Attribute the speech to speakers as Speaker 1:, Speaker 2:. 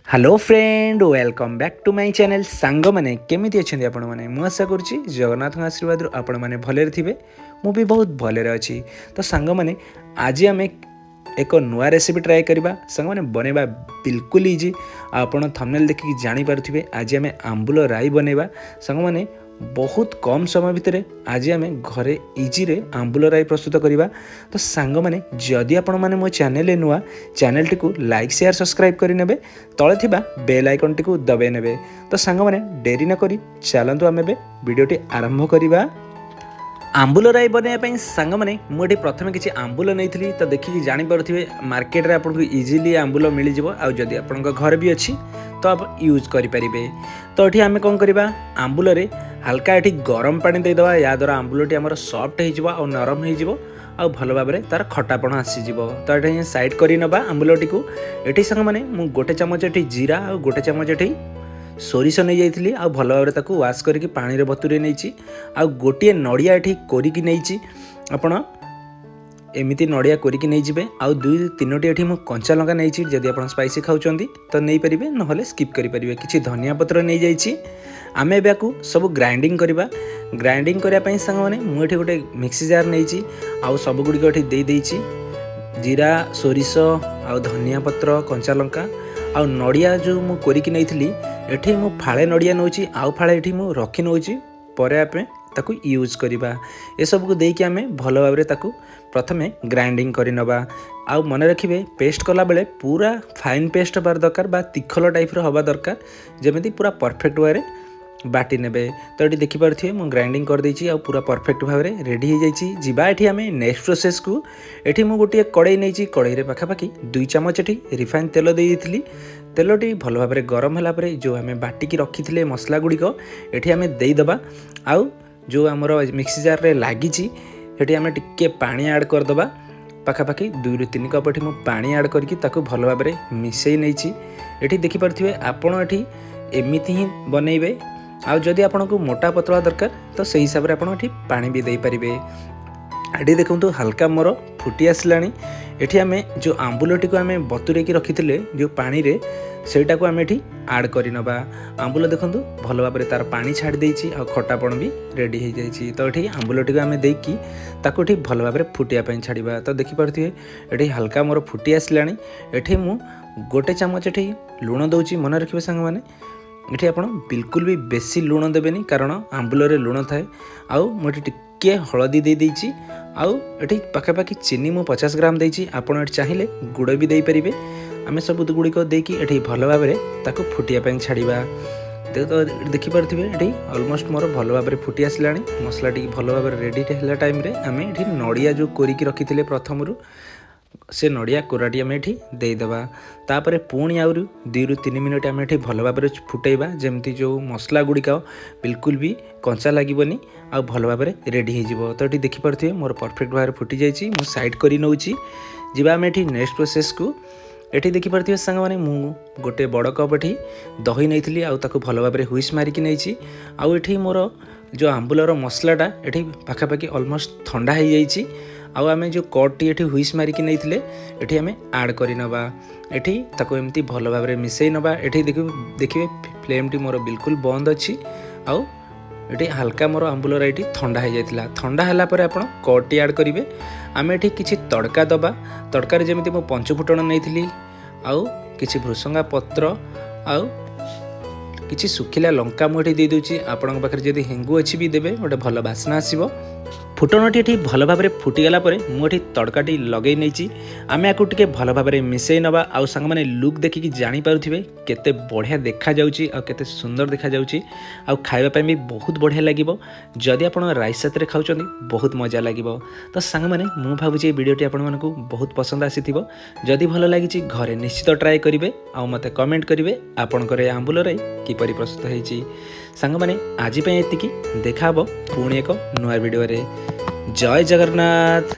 Speaker 1: Hello friend welcome back to my channel song मैंने केमी अच्छा आपण मैंने मुझे आशा करुच्ची जगन्नाथ आशीर्वाद आपण मैंने भले थे मु भी बहुत भले अच्छी। तो सांग मैंने आज आम एक नुआ रेसिपी ट्राए करवा सांग मैंने बनवा बिल्कुल इजी। आपण थंबनेल देखिए जानीपारे आज आम आंबुल राई बनवा सांग मैंने बहुत कम समय भितर आज आम घरे इजी रे आंबुल राई प्रस्तुत करवा। तो सांग मैंने जदि आपण मैंने मो चैनल नुआ channel T like share subscribe करें तले थिबा बेल आइकन टी दबाई नेबे। तो सांग मैंने डेरी न करी चलतु आम वीडियोटी आरंभ करवा। आंबुल राई बनवाई सांग मैंने मुझे प्रथम किसी आंबुल नहीं तो देखिए जानीपारे मार्केट में आपको इजिली आंबुल मिल जाए। जदि आप घर भी अच्छी तो आप यूज करें। तो ये आम कौन करवा आंबुल रे हल्का ये गरम पानी देदेवा या द्वारा आंबुलटी आमर सफ्ट हो नरम हो भल भाव में तार खटापण आसीज। तो ये साइड कर नवा आंबुलटी को ये सांग मैंने मुझे गोटे चामच ये जीरा और गोटे चामच ये सोरिष नहीं जाइली आ भल भाव में वाश करके पानी रे बतुरे नहीं आ गोटे नड़िया ये कोरिकी नहीं आपण एमती नड़िया कोरिकी नहीं जिबे आ दुई तीनोटी ये मुझे कंचा लंका नहीं जदि आप स्पाइसी खाऊँ तो नहीं पारे ना स्किप करेंगे। किसी धनिया पत्र नहीं जाइए आम एवं सब ग्राइंडिंग करवा। ग्राइंडिंग करने सांग मैंने मुझे गोटे मिक्सी जार नहीं आउ सब गुड़िक ये जीरा सोरिष आ धनिया पत्र कंचा लंका आ नड़िया जो मु कोरिकी नहीं एठी मु फाळे नड़िया नौची आउ फाळे एठी मु रखी नौची परे आपे ताकू यूज करवा। ए सब को देकी आमे भलो भाबरे ताकू प्रथमे ग्राइंडिंग करि नबा। आउ मन रखिबे पेस्ट कला बेले पूरा फाइन पेस्ट हबार दरकार बा तिखल टाइप रो हबा दरकार जेमिति पूरा परफेक्ट वे रे बाटी नेबे। तो ये देखिपे मुझे ग्राइंडिंग कर देछि आ पूरा परफेक्ट भाव में रेडी हो जाइए। जीवा एठी आमे नेक्स्ट प्रोसेस को एठी मु गोटे कड़ाई नहीं कड़ाई पाखापाखि 2 चामच एठी रिफाइन तेल देइथिली। तेलटी भल भाव में गरम होला परे जो आमे बाटिकी रखी मसला गुड़िक एठी आमे देइदबा। आउ जो आमर मिक्सी जार रे लागिछि एठी आमे टिके पानी ऐड करदबा पाखापाखि 2 ରୁ 3 कप एठी मु पानी ऐड करके ताकू भल भाव में मिसई नहीं। एठी देखिपारे आपण एठी एमिति ही बनइबे आउ जदि आपको मोटा पतला दरकार तो सही हिसाब से आप पानी भी दे पारे। ये देखो हल्का मोर फुटी आसलानी। एठी आमे जो आंबुलटी को आमे बतुरे की रखी जो पानी रे सेटा को आमे एठी ऐड करि नबा। आंबुल देखो भल भाव में तार पानी छाड़ देछि आ खटापण भी रेडी हो जाइए। तो ये आंबुलटी को आमे देकी ताको एठी भल भाव में फुटिया पई छाड़िबा। तो देखि पारथिबे एठी हल्का मोर फुटी आसलानी। एठी मु गोटे चामच एठी लुण दउछि मन रखिबे सांग माने ये आप बिल्कुल भी बेसी लुण देवेनि कारण आंबुल रे लुण थाए। आउ मुझे टिके हलदी दे देछि आउ एठी पाखापाखि चीनी मु 50 ग्राम देछि। आपण चाहिए गुड़ भी दे पारिबे। आमे सब गुड़िक देकी एठी भल भाव में ताको फुटिया पई छाड़िबा। तो देखि पारथिबे एठी ऑलमोस्ट मोर भल भाव में फुटी आसलानी। मसला टी भल भाव में रेडी हैला टाइम रे आमे एठी नड़िया जो कोरिकी रखिथिले प्रथमरु से नड़िया कोराटी आम एठी देदेबा। तापर पुणी आउ 2 ରୁ 3 मिनट आम एठी भल भाव में फुटेबा जेमती जो मसला गुड़िक बिल्कुल भी कंचा लगनी आ भल भाव में रेडी हो। तो ये देखिपे मोर परफेक्ट भाव में फुटी जाइए। मु साइड कर नौची जीवा आम एठी नेक्स्ट प्रोसेस को एठी देखिपे सांग माने मु गोटे बड़ कप एठी दही नहीं आउ ताको भल भाव में हुइस मारिकी नहीं आउ एठी मोर जो आंबुलर मसलाटा एठी पाखापाखि ऑलमोस्ट ठंडा हो जाइए। आउ आमे जो कटटी एठी हुइस मारिकी नहीं एठी आमे ऐड करि नबा। एठी ताको एमती भल भाव में मिसई नबा। एठी देखिए फ्लेम टी मोर बिल्कुल बंद अच्छी आउ एठी हल्का मोर आंबुल राईटी ठंडा हो जाइतिला। ठंडा होला परे आपण कटटी ऐड करिवे। आमे एठी किछि तड़का दबा। तड़का रे जेमिति मो पंचफुटण नैथिली आउ किछि भृसंगा पत्र आउ किछि सुखिला लंका मुठी दे दूची। आपन पाखरे जदि हेंगु अछि भी देबे गोटे भल बासना आसीबो। फुटणटी ये भल भाव में फुटीगला मुझे तड़काटी लगे नहीं आम या भल भाव में मिसई नवा। आउ सांग माने लुक देखिकी जानीपारे केते बढ़िया देखा जाउची आ केते सुंदर देखा जाउची आ खाइबा पई भी बहुत बढ़िया लागिबो। जदि आपण राइस साथ रे खाउचंदी बहुत मजा लागिबो। तो सांग माने मु भाबुची वीडियोटी आपण मानकू बहुत पसंद आसीथिबो। जदि भल लागिची घरे निश्चित ट्राए करिवे आ मते कमेंट करिवे आपण करे आंबुल राई किपरि प्रस्तुत हेची। सांग माने आज पई एतिकी देखा हबो पुणी एक नुआ वीडियो रे। जय जगन्नाथ।